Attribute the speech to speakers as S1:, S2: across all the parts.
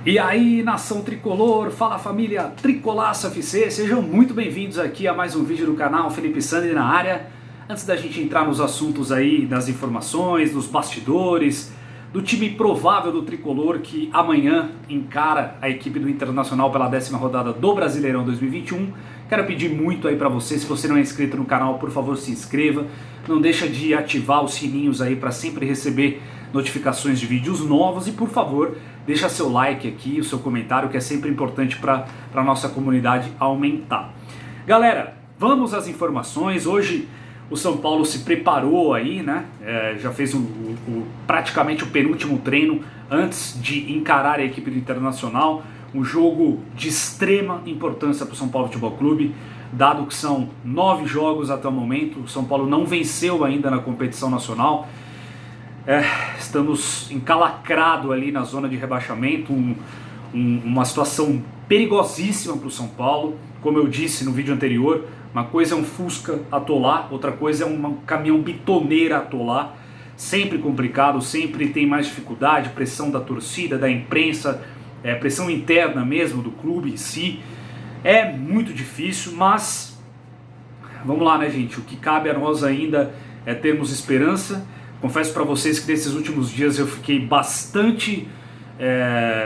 S1: E aí, nação tricolor, fala família Tricolaço FC, sejam muito bem-vindos aqui a mais um vídeo do canal Felipe Sandri na área. Antes da gente entrar nos assuntos aí, das informações, dos bastidores, do time provável do tricolor que amanhã encara a equipe do Internacional pela 10ª rodada do Brasileirão 2021, quero pedir muito aí pra você, se você não é inscrito no canal, por favor se inscreva, não deixa de ativar os sininhos aí para sempre receber notificações de vídeos novos e por favor deixa seu like aqui, o seu comentário, que é sempre importante para a nossa comunidade aumentar. Galera, vamos às informações. Hoje o São Paulo se preparou aí, né? Já fez praticamente o penúltimo treino antes de encarar a equipe do Internacional. Um jogo de extrema importância para o São Paulo Futebol Clube, dado que são 9 jogos até o momento. O São Paulo não venceu ainda na competição nacional. Estamos encalacrados ali na zona de rebaixamento, uma situação perigosíssima para o São Paulo. Como eu disse no vídeo anterior, uma coisa é um Fusca atolar, outra coisa é um caminhão bitoneira atolar. Sempre complicado, sempre tem mais dificuldade, pressão da torcida, da imprensa, pressão interna mesmo do clube em si. É muito difícil, mas vamos lá, né, gente? O que cabe a nós ainda é termos esperança. Confesso para vocês que nesses últimos dias eu fiquei bastante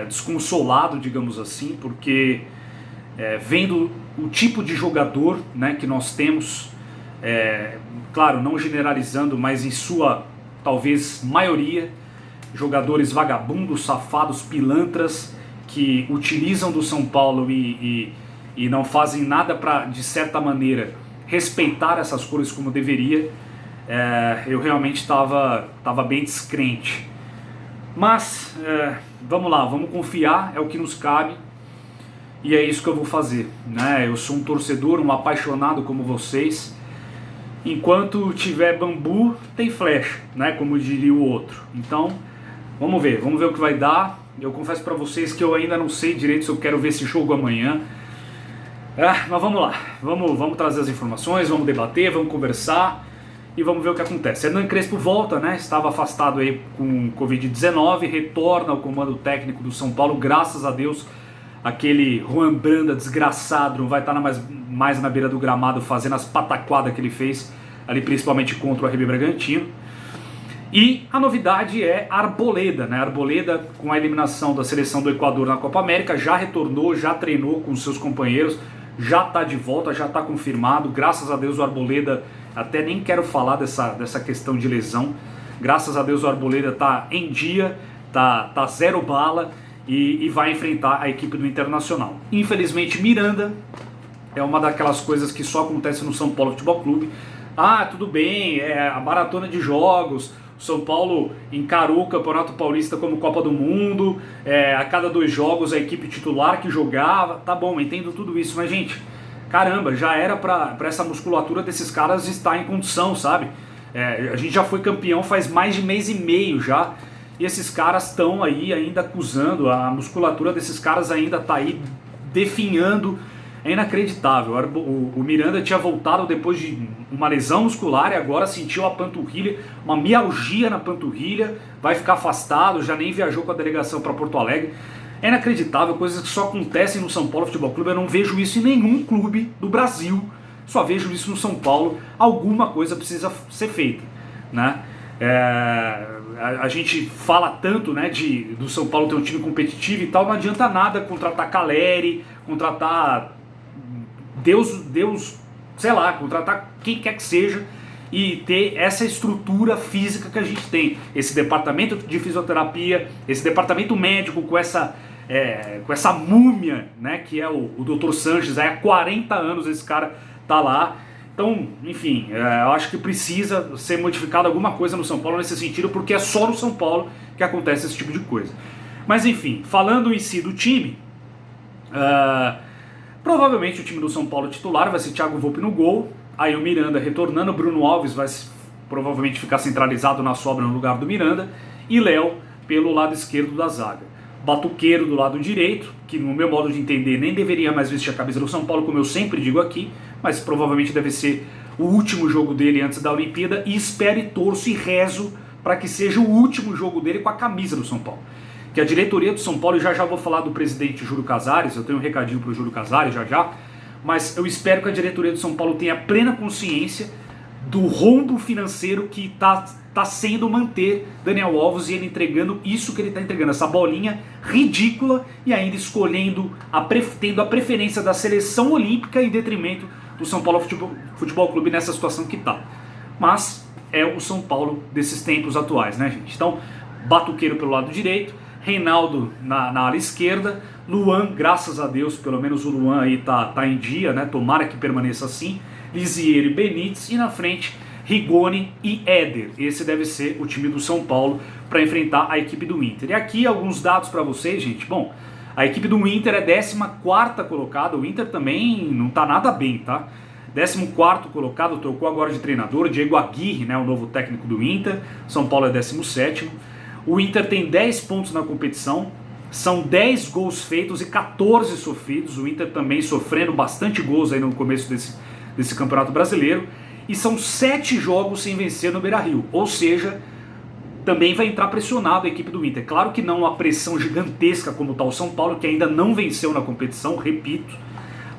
S1: desconsolado, digamos assim, porque vendo o tipo de jogador, né, que nós temos, claro, não generalizando, mas em sua, talvez, maioria, jogadores vagabundos, safados, pilantras, que utilizam do São Paulo e não fazem nada para, de certa maneira, respeitar essas cores como deveria. Eu realmente estava bem descrente, mas vamos lá, vamos confiar, é o que nos cabe e é isso que eu vou fazer, né? Eu sou um torcedor, um apaixonado como vocês. Enquanto tiver bambu tem flecha, né? Como diria o outro. Então vamos ver o que vai dar. Eu confesso para vocês que eu ainda não sei direito se eu quero ver esse jogo amanhã. Mas vamos lá, vamos trazer as informações, vamos debater, vamos conversar e vamos ver o que acontece. Hernan Crespo volta, né? Estava afastado aí com Covid-19, retorna ao comando técnico do São Paulo, graças a Deus. Aquele Juan Branda desgraçado não vai estar mais na beira do gramado fazendo as pataquadas que ele fez ali, principalmente contra o RB Bragantino. E a novidade é Arboleda, né? Arboleda, com a eliminação da seleção do Equador na Copa América, já retornou, já treinou com seus companheiros, já está de volta, já está confirmado. Graças a Deus o Arboleda, até nem quero falar dessa questão de lesão, graças a Deus o Arboleda está em dia, tá zero bala e vai enfrentar a equipe do Internacional. Infelizmente Miranda é uma daquelas coisas que só acontece no São Paulo Futebol Clube. Tudo bem, a maratona de jogos, o São Paulo encarou o Campeonato Paulista como Copa do Mundo, a cada 2 jogos a equipe titular que jogava, tá bom, entendo tudo isso, mas gente, caramba, já era pra essa musculatura desses caras estar em condição, sabe? A gente já foi campeão faz mais de mês e meio já, e esses caras estão aí ainda acusando, a musculatura desses caras ainda tá aí definhando. É inacreditável. O Miranda tinha voltado depois de uma lesão muscular e agora sentiu a panturrilha, uma mialgia na panturrilha, vai ficar afastado, já nem viajou com a delegação para Porto Alegre. É inacreditável, coisas que só acontecem no São Paulo Futebol Clube. Eu não vejo isso em nenhum clube do Brasil, só vejo isso no São Paulo. Alguma coisa precisa ser feita, né? A gente fala tanto, né, do São Paulo ter um time competitivo e tal, não adianta nada contratar Caleri, contratar Deus, sei lá, contratar quem quer que seja e ter essa estrutura física que a gente tem, esse departamento de fisioterapia, esse departamento médico com essa múmia, né, que é o Dr. Sanches. Há 40 anos esse cara tá lá. Então, enfim, eu acho que precisa ser modificado alguma coisa no São Paulo nesse sentido, porque é só no São Paulo que acontece esse tipo de coisa. Mas enfim, falando em si do time, provavelmente o time do São Paulo titular vai ser Thiago Volpi no gol, aí o Miranda retornando, Bruno Alves vai provavelmente ficar centralizado na sobra no lugar do Miranda, e Léo pelo lado esquerdo da zaga. Batuqueiro do lado direito, que no meu modo de entender nem deveria mais vestir a camisa do São Paulo, como eu sempre digo aqui, mas provavelmente deve ser o último jogo dele antes da Olimpíada, e espero e torço e rezo para que seja o último jogo dele com a camisa do São Paulo. que a diretoria do São Paulo, e já vou falar do presidente Júlio Casares, eu tenho um recadinho para o Júlio Casares já, mas eu espero que a diretoria do São Paulo tenha plena consciência do rombo financeiro que tá sendo manter Daniel Alves e ele entregando isso que ele está entregando, essa bolinha ridícula e ainda escolhendo, tendo a preferência da seleção olímpica em detrimento do São Paulo Futebol Clube nessa situação que tá. Mas é o São Paulo desses tempos atuais, né, gente? Então, Batuqueiro pelo lado direito, Reinaldo na ala esquerda, Luan, graças a Deus, pelo menos o Luan aí tá em dia, né? Tomara que permaneça assim. Lisieiro e Benítez, e na frente Rigoni e Éder. Esse deve ser o time do São Paulo para enfrentar a equipe do Inter. E aqui alguns dados para vocês, gente. Bom, a equipe do Inter é 14ª colocada, o Inter também não tá nada bem, tá? 14º colocado, trocou agora de treinador, Diego Aguirre, né, o novo técnico do Inter. São Paulo é 17º. O Inter tem 10 pontos na competição, são 10 gols feitos e 14 sofridos. O Inter também sofrendo bastante gols aí no começo desse Campeonato Brasileiro. E são 7 jogos sem vencer no Beira-Rio. Ou seja, também vai entrar pressionado a equipe do Inter. Claro que não uma pressão gigantesca como está o São Paulo, que ainda não venceu na competição, repito.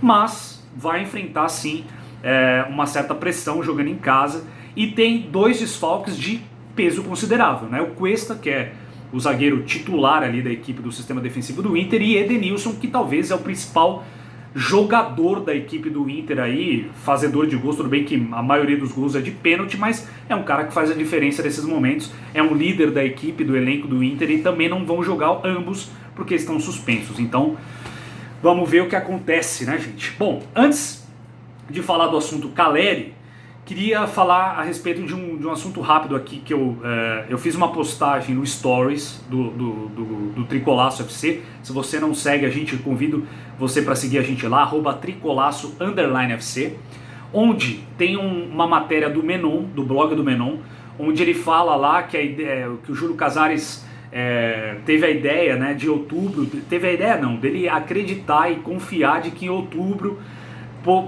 S1: Mas vai enfrentar sim uma certa pressão jogando em casa. E tem 2 desfalques de peso considerável, né? O Cuesta, que é o zagueiro titular ali da equipe do sistema defensivo do Inter, e Edenilson, que talvez é o principal jogador da equipe do Inter aí, fazedor de gols. Tudo bem que a maioria dos gols é de pênalti, mas é um cara que faz a diferença nesses momentos, é um líder da equipe, do elenco do Inter, e também não vão jogar ambos porque estão suspensos. Então vamos ver o que acontece, né, gente? Bom, antes de falar do assunto Caleri, queria falar a respeito de um assunto rápido aqui, que eu fiz uma postagem no Stories do Tricolaço FC. Se você não segue a gente, eu convido você para seguir a gente lá, @tricolaço_FC, onde tem uma matéria do Menon, do blog do Menon, onde ele fala lá que o Júlio Casares teve a ideia, né, de outubro, dele acreditar e confiar de que em outubro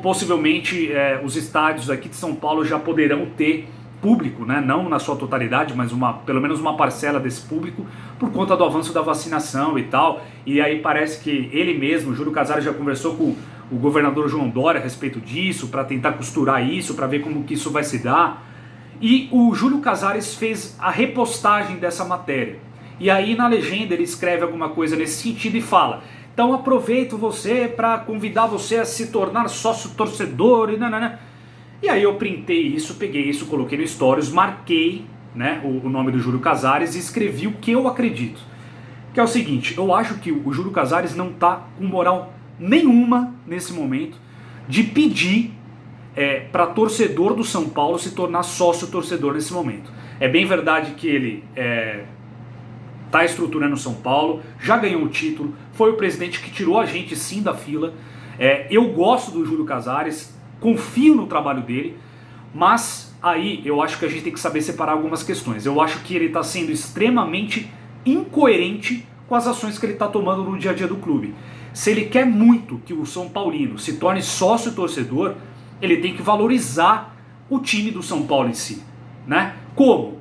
S1: possivelmente os estádios aqui de São Paulo já poderão ter público, né? Não na sua totalidade, mas pelo menos uma parcela desse público, por conta do avanço da vacinação e tal. E aí parece que ele mesmo, Júlio Casares, já conversou com o governador João Dória a respeito disso, para tentar costurar isso, para ver como que isso vai se dar. E o Júlio Casares fez a repostagem dessa matéria. E aí na legenda ele escreve alguma coisa nesse sentido e fala: então aproveito você para convidar você a se tornar sócio torcedor e nanana. E aí eu printei isso, peguei isso, coloquei no Stories, marquei, né, o nome do Júlio Casares e escrevi o que eu acredito. Que é o seguinte: eu acho que o Júlio Casares não está com moral nenhuma nesse momento de pedir para torcedor do São Paulo se tornar sócio torcedor nesse momento. É bem verdade que ele está estruturando o São Paulo, já ganhou o título, foi o presidente que tirou a gente sim da fila. Eu gosto do Júlio Casares, confio no trabalho dele, mas aí eu acho que a gente tem que saber separar algumas questões. Eu acho que ele está sendo extremamente incoerente com as ações que ele está tomando no dia a dia do clube. Se ele quer muito que o São Paulino se torne sócio torcedor, ele tem que valorizar o time do São Paulo em si, né? Como?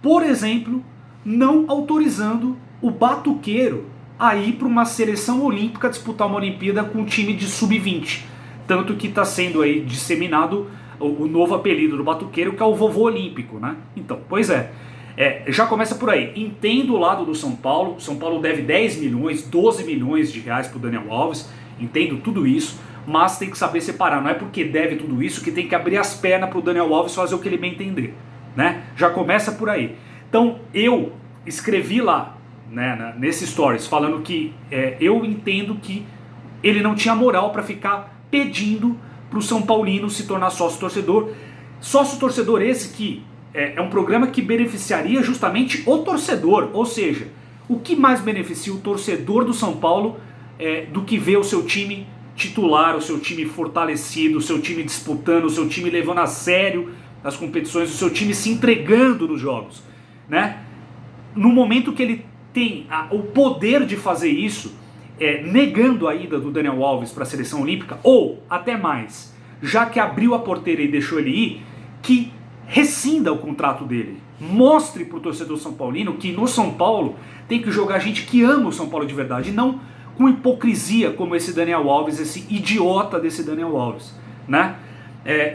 S1: Por exemplo, não autorizando o Batuqueiro a ir para uma seleção olímpica disputar uma Olimpíada com um time de sub-20. Tanto que está sendo aí disseminado o novo apelido do Batuqueiro, que é o vovô olímpico, né? Então, pois já começa por aí. Entendo o lado do São Paulo. São Paulo deve 10 milhões, 12 milhões de reais para o Daniel Alves. Entendo tudo isso, mas tem que saber separar. Não é porque deve tudo isso que tem que abrir as pernas para o Daniel Alves fazer o que ele bem entender, né? Já começa por aí. Então eu escrevi lá, né, nesse Stories, falando que eu entendo que ele não tinha moral para ficar pedindo para o São Paulino se tornar sócio torcedor. Sócio torcedor esse que é um programa que beneficiaria justamente o torcedor. Ou seja, o que mais beneficia o torcedor do São Paulo do que ver o seu time titular, o seu time fortalecido, o seu time disputando, o seu time levando a sério as competições, o seu time se entregando nos jogos, né? No momento que ele tem o poder de fazer isso, negando a ida do Daniel Alves para a seleção olímpica, ou até mais, já que abriu a porteira e deixou ele ir, que rescinda o contrato dele. Mostre para o torcedor São Paulino que no São Paulo tem que jogar gente que ama o São Paulo de verdade, e não com hipocrisia como esse Daniel Alves, esse idiota desse Daniel Alves, né?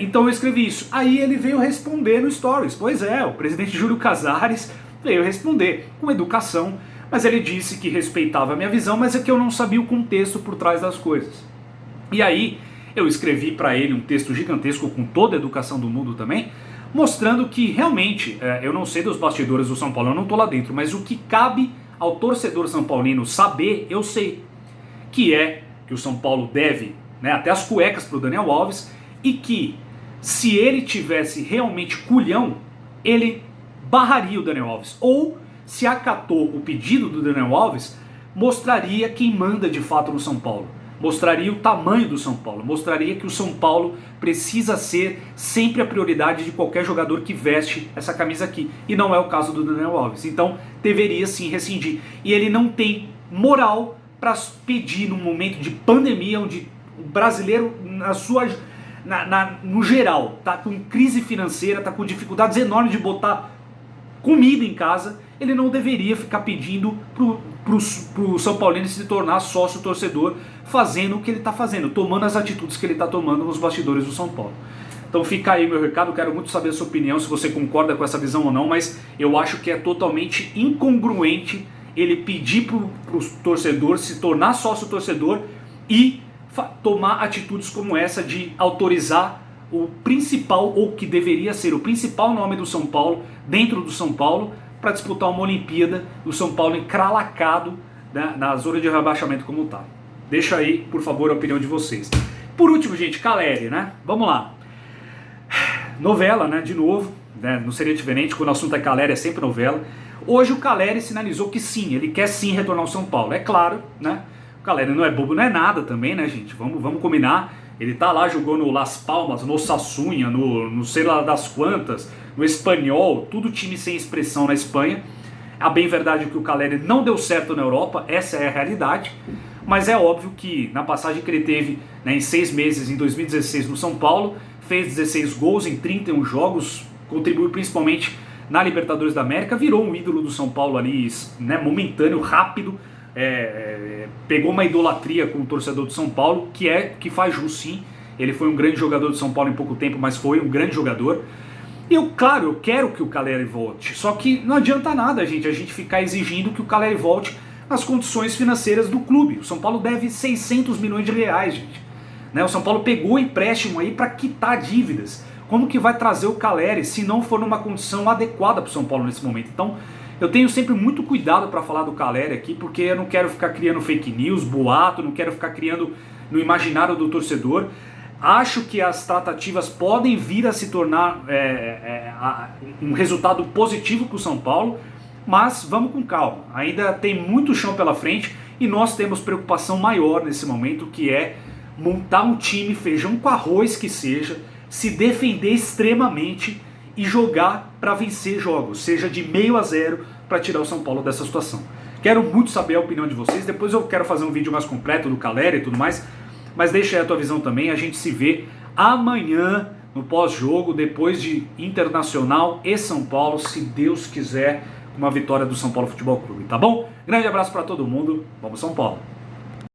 S1: Então eu escrevi isso. Aí ele veio responder no Stories. Pois é, o presidente Júlio Casares veio responder com educação, mas ele disse que respeitava a minha visão, mas é que eu não sabia o contexto por trás das coisas. E aí eu escrevi para ele um texto gigantesco com toda a educação do mundo também, mostrando que realmente, eu não sei dos bastidores do São Paulo, eu não estou lá dentro, mas o que cabe ao torcedor são paulino saber, eu sei, que é que o São Paulo deve, né, até as cuecas para o Daniel Alves, e que se ele tivesse realmente culhão, ele barraria o Daniel Alves, ou se acatou o pedido do Daniel Alves, mostraria quem manda de fato no São Paulo. Mostraria o tamanho do São Paulo, mostraria que o São Paulo precisa ser sempre a prioridade de qualquer jogador que veste essa camisa aqui, e não é o caso do Daniel Alves. Então deveria sim rescindir, e ele não tem moral para pedir num momento de pandemia, onde o brasileiro no geral tá com crise financeira, tá com dificuldades enormes de botar comida em casa. Ele não deveria ficar pedindo pro São Paulino se tornar sócio torcedor, fazendo o que ele está fazendo, tomando as atitudes que ele está tomando nos bastidores do São Paulo. Então fica aí meu recado, quero muito saber a sua opinião, se você concorda com essa visão ou não, mas eu acho que é totalmente incongruente ele pedir pro torcedor se tornar sócio torcedor e tomar atitudes como essa de autorizar o principal, ou que deveria ser o principal nome do São Paulo, dentro do São Paulo, para disputar uma Olimpíada, do São Paulo encralacado, né, na zona de rebaixamento como tá. Deixa aí, por favor, a opinião de vocês. Por último, gente, Caleri, né? Vamos lá. Novela, né? De novo, né? Não seria diferente, quando o assunto é Caleri, é sempre novela. Hoje o Caleri sinalizou que sim, ele quer sim retornar ao São Paulo. É claro, né? O Caleri não é bobo, não é nada também, né, gente? Vamos combinar. Ele tá lá, jogou no Las Palmas, no Sassuña, no sei lá das quantas, no Espanhol, tudo time sem expressão na Espanha. A bem verdade é que o Caleri não deu certo na Europa, essa é a realidade. Mas é óbvio que na passagem que ele teve, né, em 6 meses, em 2016 no São Paulo, fez 16 gols em 31 jogos, contribuiu principalmente na Libertadores da América, virou um ídolo do São Paulo ali, né, momentâneo, rápido, pegou uma idolatria com o torcedor do São Paulo, que faz jus sim. Ele foi um grande jogador do São Paulo em pouco tempo, mas foi um grande jogador. E eu quero que o Caleri volte, só que não adianta nada, a gente ficar exigindo que o Caleri volte nas condições financeiras do clube. O São Paulo deve 600 milhões de reais, gente. Né? O São Paulo pegou empréstimo aí para quitar dívidas. Como que vai trazer o Caleri se não for numa condição adequada para o São Paulo nesse momento? Então, eu tenho sempre muito cuidado para falar do Caleri aqui, porque eu não quero ficar criando fake news, boato, não quero ficar criando no imaginário do torcedor. Acho que as tratativas podem vir a se tornar um resultado positivo para o São Paulo, mas vamos com calma. Ainda tem muito chão pela frente e nós temos preocupação maior nesse momento, que é montar um time feijão com arroz que seja, se defender extremamente e jogar para vencer jogos, seja de 0-0 para tirar o São Paulo dessa situação. Quero muito saber a opinião de vocês, depois eu quero fazer um vídeo mais completo do Caleri e tudo mais, mas deixa aí a tua visão também. A gente se vê amanhã no pós-jogo, depois de Internacional e São Paulo, se Deus quiser, uma vitória do São Paulo Futebol Clube, tá bom? Grande abraço para todo mundo, vamos São Paulo!